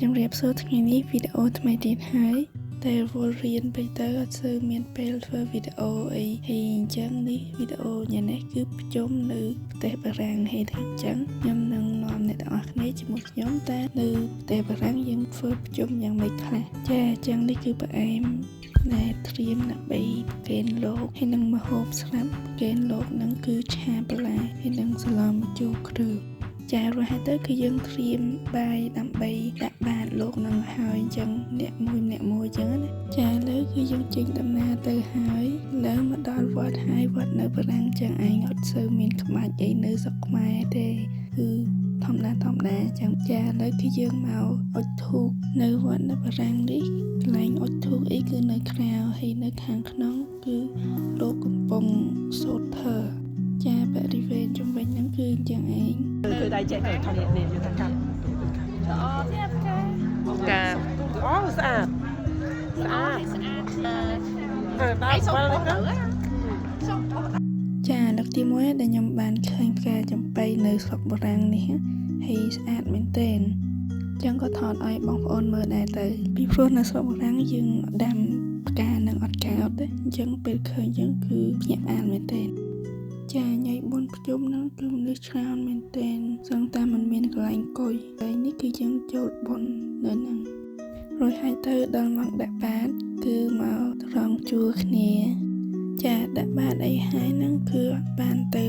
จงเรียบสูตรថ្ងៃនេះវីដេអូថ្មីទៀតហើយតែវល់រៀនពេកទៅអត់សូវមានពេលធ្វើវីដេអូអីហើយអញ្ចឹងនេះវីដេអូញ៉ានេះគឺប្រជុំនៅប្រទេសបារាំងហើយថាអញ្ចឹងខ្ញុំនឹងនាំអ្នកទាំងអស់គ្នាជាមួយខ្ញុំតែនៅប្រទេសបារាំងយើងធ្វើប្រជុំយ៉ាងម៉េចខ្លះចាអញ្ចឹងនេះគឺផ្អែមដែលត្រៀមដើម្បីប្រគេនលោកហើយនឹងម្ហូបស្រាប់ប្រគេនលោកនឹងគឺឆាបន្លែហើយនឹងសឡំជូរគ្រឿងចារហ័សទៅគឺយើងត្រៀមបាយដើម្បីដាក់បាតលោកនឹងហើយអញ្ចឹងអ្នកមួយអញ្ចឹងណាចាឥឡូវគឺយើងចេញដំណើរទៅហើយឥឡូវមកដល់វត្តហើយវត្តនៅបារាំងចឹងឯងអត់សូវមានក្បាច់អីនៅស្រុកខ្មែរទេគឺធម្មតាចឹងចាឥឡូវគឺយើងមកអុជធូបនៅវត្តនៅបារាំងនេះកន្លែងអុជធូបអីគឺនៅក្រៅហើយនៅខាងក្នុងគឺលោកកំពុងសូត្រធម៌ចាបរិវេណជំវិញហ្នឹងគឺអញ្ចឹងឯងគឺដៃចែកទៅខាងនេះយើងថាកាត់ល្អទេផ្កាអូស្អាតបាទស្អាតចាលើកទី1ដែលខ្ញុំបានឃើញផ្កាចំបៃនៅស្រុកបារាំងនេះហើយស្អាតមែនទែនចឹងក៏ថតឲ្យបងប្អូនមើលដែរទៅពីព្រោះនៅស្រុកបារាំងយើងដាំផ្កានឹងអត់កោតទេអញ្ចឹងពេលឃើញចឹងគឺភ្ញាក់ផ្អើលមែនទែនចាញ៉ៃបុណ្យប្រជុំហ្នឹងគឺមនុស្សច្រើនមែនទែនសឹងតែមិនមានកន្លែងអង្គុយហើយនេះគឺយើងចូលបុណ្យនៅហ្នឹងរួចហើយទៅដល់មកដាក់បាតគឺមកត្រង់ជួរគ្នាចាដាក់បាតអីហើយហ្នឹងគឺអត់បានទៅ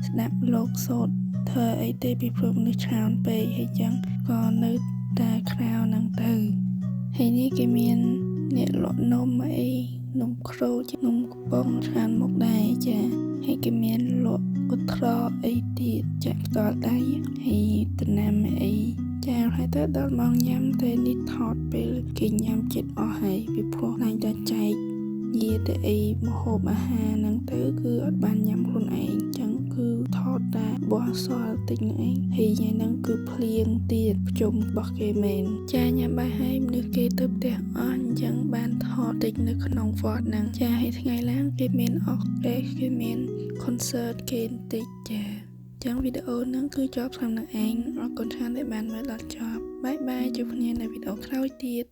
ស្ដាប់លោកសូត្រធ្វើអីទេពីព្រោះមនុស្សច្រើនពេកហើយចឹងក៏នៅតែក្រៅហ្នឹងទៅហើយនេះគេមានអ្នកលក់នំអីនំក្រូចនំកំប៉ុងច្រើនមុខដែរចាហើយគេមានលក់កត្រអីទៀតចាក់ផ្ទាល់ដៃហើយតំណាំអីចាហើយទៅដល់ម៉ោងញ៉ាំតែនេះថតពេលគេញ៉ាំចិត្តអស់ហើយពីព្រោះឡើងតែចែកញាទៅអីម្ហូបអាហារហ្នឹងទៅគឺអត់បានញ៉ាំខ្លួនឯងចឹងគឺថតតែបោះសល់តិចហ្នឹងឯងហើយញ៉ាំហ្នឹងគឺភ្លៀងទៀតប្រជុំរបស់គេមែនចាញ៉ាំបាយហើយមនុស្សគេទៅផ្ទះអស់អញ្ចឹងបានថតតិចនៅក្នុងវត្តហ្នឹងចាហើយថ្ងៃឡើងគេមានអុកទេគេមាន concert គេបន្តិចចាចឹងវីដេអូហ្នឹងគឺចប់សម្រាប់ឯងអរគុណច្រើនដែលបានមើលដល់ចប់បាយបាយជួបគ្នានៅវីដេអូក្រោយទៀត